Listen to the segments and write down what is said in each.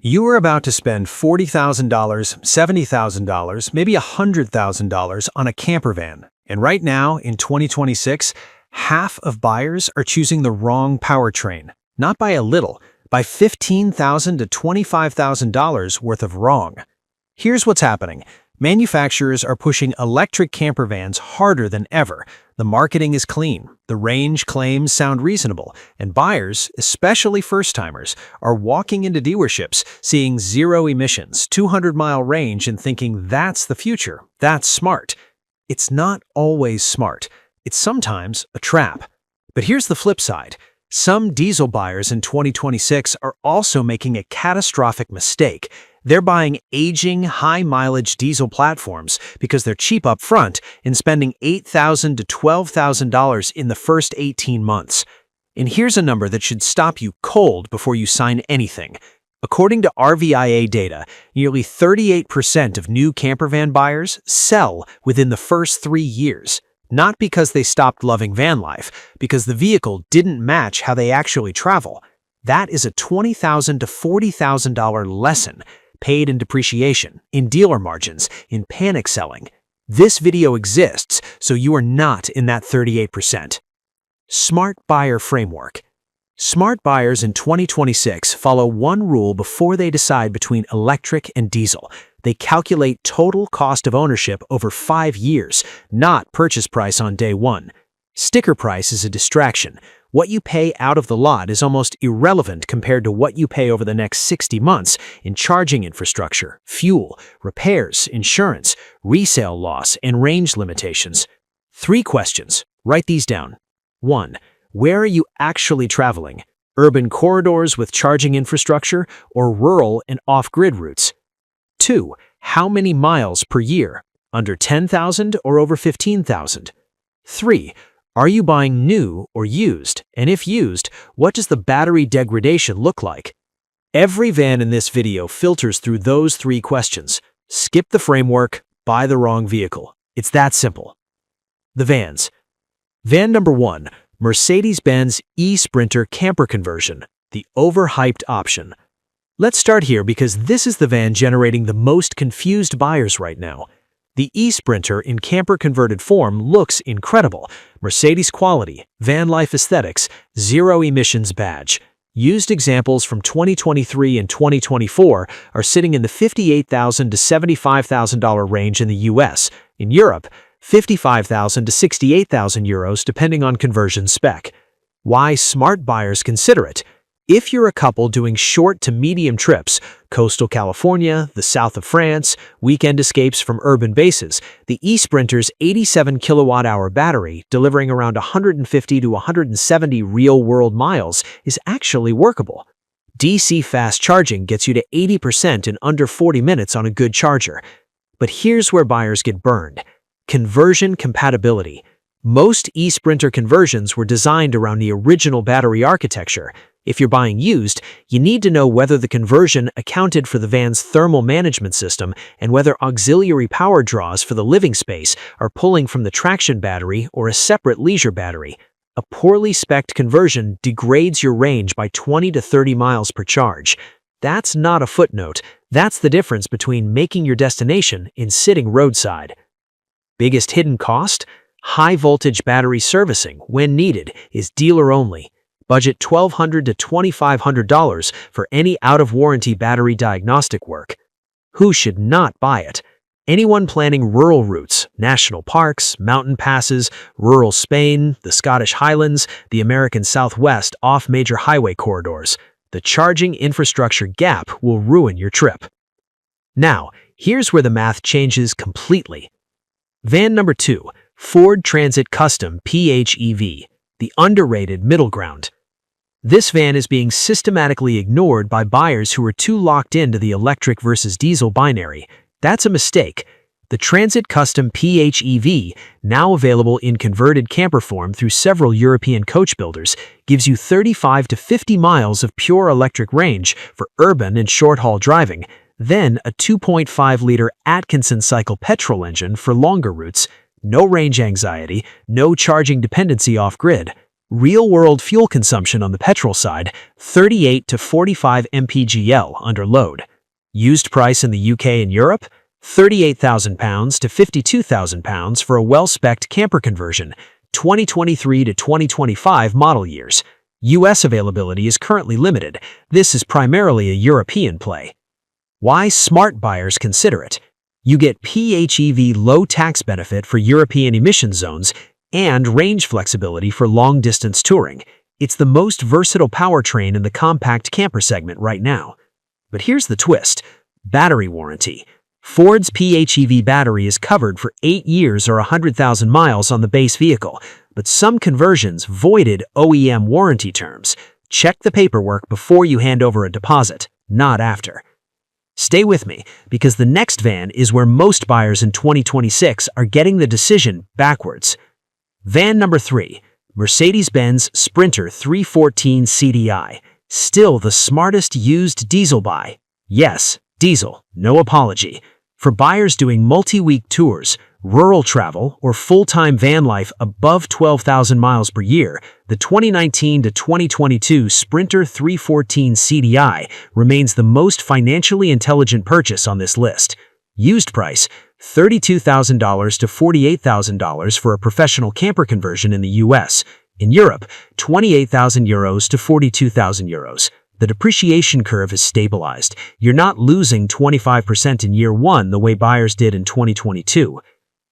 You are about to spend $40,000, $70,000, maybe $100,000 on a camper van. And right now, in 2026, half of buyers are choosing the wrong powertrain. Not by a little, by $15,000 to $25,000 worth of wrong. Here's what's happening. Manufacturers are pushing electric camper vans harder than ever. The marketing is clean, the range claims sound reasonable, and buyers, especially first-timers, are walking into dealerships seeing zero emissions, 200-mile range and thinking that's the future, that's smart. It's not always smart. It's sometimes a trap. But here's the flip side. Some diesel buyers in 2026 are also making a catastrophic mistake. They're buying aging, high-mileage diesel platforms because they're cheap up front and spending $8,000 to $12,000 in the first 18 months. And here's a number that should stop you cold before you sign anything. According to RVIA data, nearly 38% of new campervan buyers sell within the first 3 years. Not because they stopped loving van life, because the vehicle didn't match how they actually travel. That is a $20,000 to $40,000 lesson, paid in depreciation, in dealer margins, in panic selling. This video exists, so you are not in that 38%. Smart Buyer Framework. Smart buyers in 2026 follow one rule before they decide between electric and diesel. They calculate total cost of ownership over 5 years, not purchase price on day one. Sticker price is a distraction. What you pay out of the lot is almost irrelevant compared to what you pay over the next 60 months in charging infrastructure, fuel, repairs, insurance, resale loss, and range limitations. 3 questions. Write these down. 1. Where are you actually traveling? Urban corridors with charging infrastructure or rural and off-grid routes? 2. How many miles per year? Under 10,000 or over 15,000? 3. Are you buying new or used? And if used, what does the battery degradation look like? Every van in this video filters through those 3 questions. Skip the framework, buy the wrong vehicle. It's that simple. The vans. Van number 1, Mercedes-Benz eSprinter camper conversion, the overhyped option. Let's start here because this is the van generating the most confused buyers right now. The eSprinter in camper-converted form looks incredible. Mercedes quality, van life aesthetics, zero emissions badge. Used examples from 2023 and 2024 are sitting in the $58,000 to $75,000 range in the US. In Europe, $55,000 to €68,000 depending on conversion spec. Why smart buyers consider it? If you're a couple doing short to medium trips, coastal California, the south of France, weekend escapes from urban bases, the eSprinter's 87 kilowatt-hour battery, delivering around 150 to 170 real-world miles, is actually workable. DC fast charging gets you to 80% in under 40 minutes on a good charger. But here's where buyers get burned. Conversion compatibility. Most eSprinter conversions were designed around the original battery architecture. If you're buying used, you need to know whether the conversion accounted for the van's thermal management system and whether auxiliary power draws for the living space are pulling from the traction battery or a separate leisure battery. A poorly spec'd conversion degrades your range by 20 to 30 miles per charge. That's not a footnote. That's the difference between making your destination and sitting roadside. Biggest hidden cost? High voltage battery servicing, when needed, is dealer only. Budget $1,200 to $2,500 for any out-of-warranty battery diagnostic work. Who should not buy it? Anyone planning rural routes, national parks, mountain passes, rural Spain, the Scottish Highlands, the American Southwest off major highway corridors. The charging infrastructure gap will ruin your trip. Now, here's where the math changes completely. Van number 2, Ford Transit Custom PHEV, the underrated middle ground. This van is being systematically ignored by buyers who are too locked into the electric versus diesel binary. That's a mistake. The Transit Custom PHEV, now available in converted camper form through several European coach builders, gives you 35 to 50 miles of pure electric range for urban and short-haul driving, then a 2.5-liter Atkinson cycle petrol engine for longer routes. No range anxiety, no charging dependency off-grid. Real-world fuel consumption on the petrol side, 38 to 45 mpgl under load. Used price in the UK and Europe, £38,000 to £52,000 for a well-spec'd camper conversion, 2023 to 2025 model years. US availability is currently limited. This is primarily a European play. Why smart buyers consider it? You get PHEV low tax benefit for European emission zones and range flexibility for long-distance touring. It's the most versatile powertrain in the compact camper segment right now. But here's the twist: battery warranty. Ford's PHEV battery is covered for 8 years or 100,000 miles on the base vehicle, but some conversions voided OEM warranty terms. Check the paperwork before you hand over a deposit, not after. Stay with me, because the next van is where most buyers in 2026 are getting the decision backwards. Van number 3, Mercedes-Benz Sprinter 314 CDI. Still the smartest used diesel buy. Yes, diesel, no apology. For buyers doing multi-week tours, rural travel, or full-time van life above 12,000 miles per year, the 2019 to 2022 Sprinter 314 CDI remains the most financially intelligent purchase on this list. Used price, $32,000 to $48,000 for a professional camper conversion in the US. In Europe, €28,000 to €42,000. The depreciation curve is stabilized. You're not losing 25% in year 1 the way buyers did in 2022.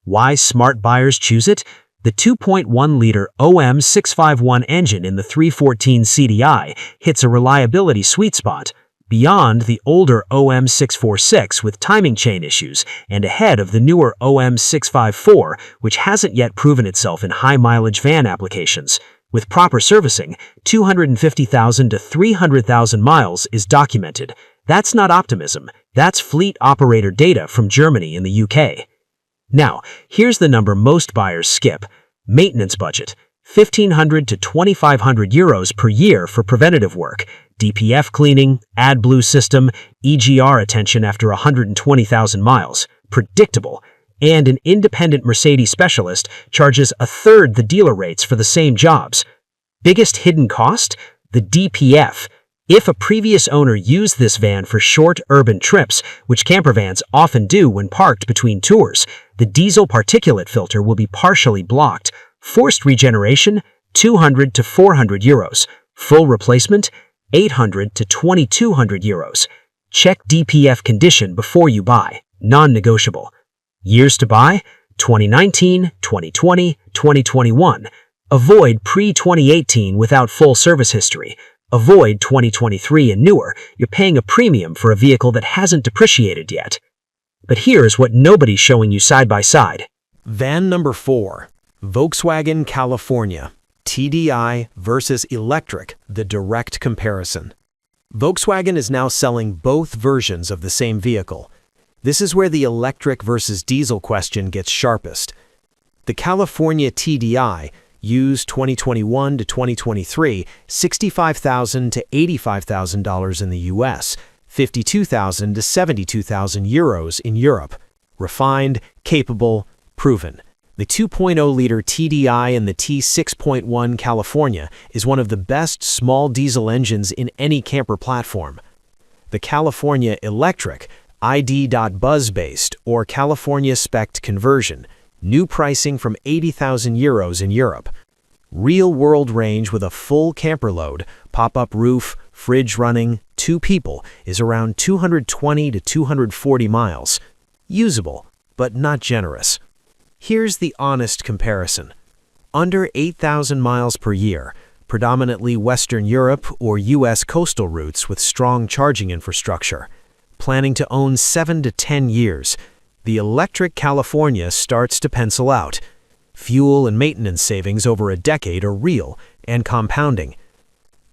Why smart buyers choose it? The 2.1-liter OM651 engine in the 314 CDI hits a reliability sweet spot, beyond the older OM646 with timing chain issues and ahead of the newer OM654, which hasn't yet proven itself in high-mileage van applications. With proper servicing, 250,000 to 300,000 miles is documented. That's not optimism. That's fleet operator data from Germany and the UK. Now, here's the number most buyers skip. Maintenance budget, €1,500 to €2,500 per year for preventative work, DPF cleaning, AdBlue system, EGR attention after 120,000 miles. Predictable. And an independent Mercedes specialist charges a third the dealer rates for the same jobs. Biggest hidden cost? The DPF. If a previous owner used this van for short urban trips, which camper vans often do when parked between tours, the diesel particulate filter will be partially blocked. Forced regeneration, €200 to €400. Full replacement, €800 to €2,200. Check DPF condition before you buy. Non-negotiable. Years to buy, 2019, 2020, 2021. Avoid pre-2018 without full service history. Avoid 2023 and newer. You're paying a premium for a vehicle that hasn't depreciated yet. But here's what nobody's showing you side by side. Van number 4, Volkswagen California, TDI versus electric, the direct comparison. Volkswagen is now selling both versions of the same vehicle. This is where the electric versus diesel question gets sharpest. The California TDI, used 2021 to 2023, $65,000 to $85,000 in the US, €52,000 to €72,000 in Europe. Refined, capable, proven. The 2.0-liter TDI and the T6.1 California is one of the best small diesel engines in any camper platform. The California Electric, ID.Buzz-based or California-spec'd conversion, new pricing from €80,000 in Europe. Real-world range with a full camper load, pop-up roof, fridge running, 2 people, is around 220 to 240 miles. Usable, but not generous. Here's the honest comparison. Under 8,000 miles per year, predominantly Western Europe or US coastal routes with strong charging infrastructure. Planning to own 7 to 10 years, the electric California starts to pencil out. Fuel and maintenance savings over a decade are real and compounding.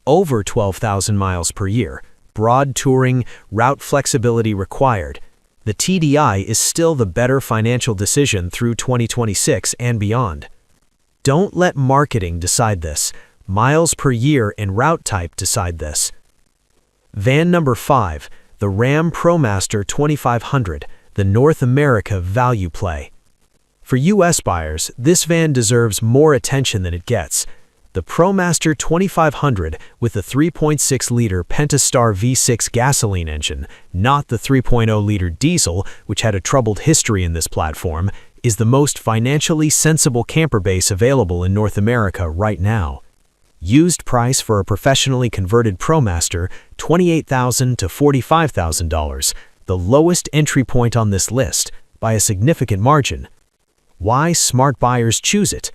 Over 12,000 miles per year, broad touring, route flexibility required. The TDI is still the better financial decision through 2026 and beyond. Don't let marketing decide this. Miles per year and route type decide this. Van number 5, the Ram ProMaster 2500, the North America value play. For US buyers, this van deserves more attention than it gets. The ProMaster 2500 with the 3.6-liter Pentastar V6 gasoline engine, not the 3.0-liter diesel, which had a troubled history in this platform, is the most financially sensible camper base available in North America right now. Used price for a professionally converted ProMaster, $28,000 to $45,000, the lowest entry point on this list, by a significant margin. Why smart buyers choose it?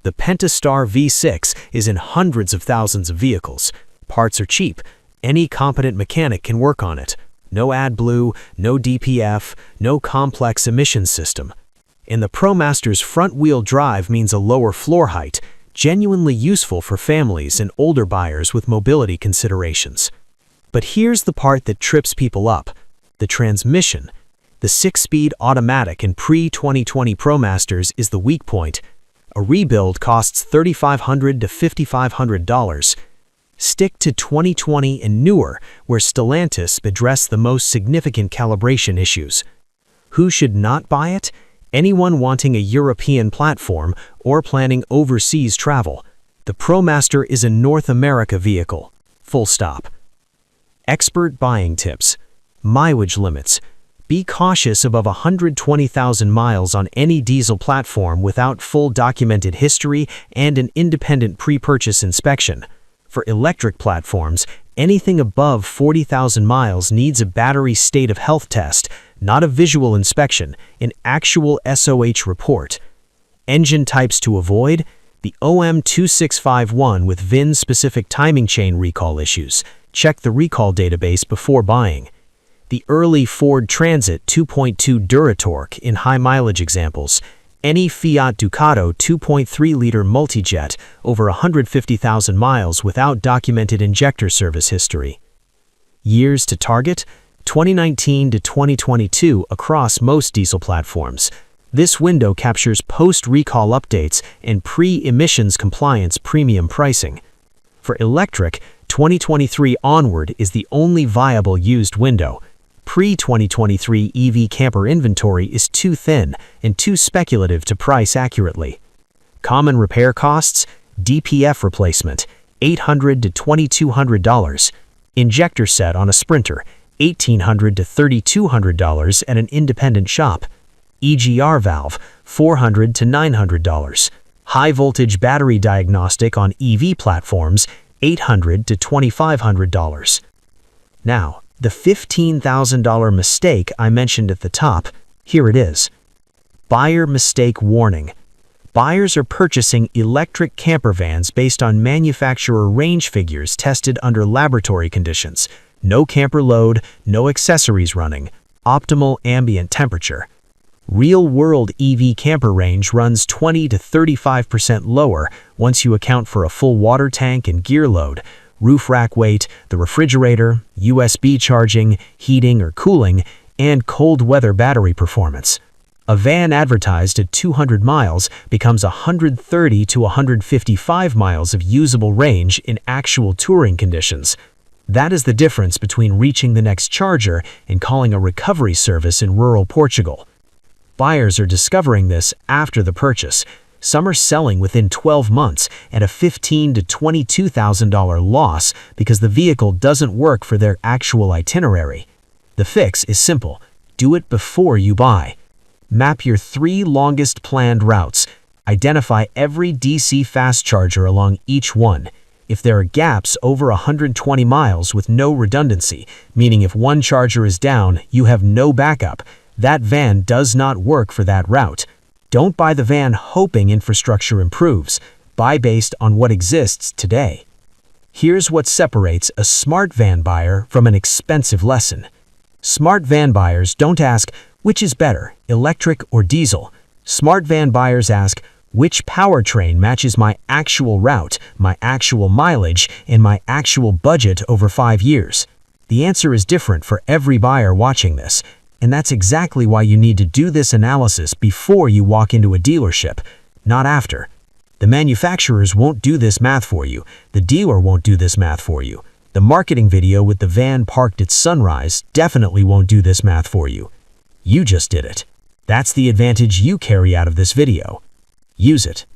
The Pentastar V6 is in hundreds of thousands of vehicles. Parts are cheap. Any competent mechanic can work on it. No AdBlue, no DPF, no complex emissions system. And the ProMaster's front-wheel drive means a lower floor height, genuinely useful for families and older buyers with mobility considerations. But here's the part that trips people up: the transmission. The 6-speed automatic in pre-2020 ProMasters is the weak point. A rebuild costs $3,500 to $5,500. Stick to 2020 and newer, where Stellantis addressed the most significant calibration issues. Who should not buy it? Anyone wanting a European platform or planning overseas travel. The ProMaster is a North America vehicle. Full stop. Expert buying tips. Mileage limits. Be cautious above 120,000 miles on any diesel platform without full documented history and an independent pre-purchase inspection. For electric platforms, anything above 40,000 miles needs a battery state of health test, not a visual inspection, an actual SOH report. Engine types to avoid: the OM2651 with VIN-specific timing chain recall issues. Check the recall database before buying. The early Ford Transit 2.2 Duratorque in high-mileage examples. Any Fiat Ducato 2.3-liter multijet over 150,000 miles without documented injector service history. Years to target: 2019 to 2022 across most diesel platforms. This window captures post-recall updates and pre-emissions compliance premium pricing. For electric, 2023 onward is the only viable used window. Pre-2023 EV camper inventory is too thin and too speculative to price accurately. Common repair costs: DPF replacement, $800 to $2,200. Injector set on a Sprinter, $1,800 to $3,200 at an independent shop. EGR valve, $400 to $900. High voltage battery diagnostic on EV platforms, $800 to $2,500. Now, the $15,000 mistake I mentioned at the top, here it is. Buyer mistake warning. Buyers are purchasing electric camper vans based on manufacturer range figures tested under laboratory conditions. No camper load, no accessories running, optimal ambient temperature. Real-world EV camper range runs 20 to 35% lower once you account for a full water tank and gear load, roof rack weight, the refrigerator, USB charging, heating or cooling, and cold weather battery performance. A van advertised at 200 miles becomes 130 to 155 miles of usable range in actual touring conditions. That is the difference between reaching the next charger and calling a recovery service in rural Portugal. Buyers are discovering this after the purchase. Some are selling within 12 months at a $15,000 to $22,000 loss because the vehicle doesn't work for their actual itinerary. The fix is simple. Do it before you buy. Map your 3 longest planned routes. Identify every DC fast charger along each one. If there are gaps over 120 miles with no redundancy, meaning if one charger is down, you have no backup, that van does not work for that route. Don't buy the van hoping infrastructure improves. Buy based on what exists today. Here's what separates a smart van buyer from an expensive lesson. Smart van buyers don't ask, which is better, electric or diesel? Smart van buyers ask, which powertrain matches my actual route, my actual mileage, and my actual budget over 5 years? The answer is different for every buyer watching this. And that's exactly why you need to do this analysis before you walk into a dealership, not after. The manufacturers won't do this math for you. The dealer won't do this math for you. The marketing video with the van parked at sunrise definitely won't do this math for you. You just did it. That's the advantage you carry out of this video. Use it.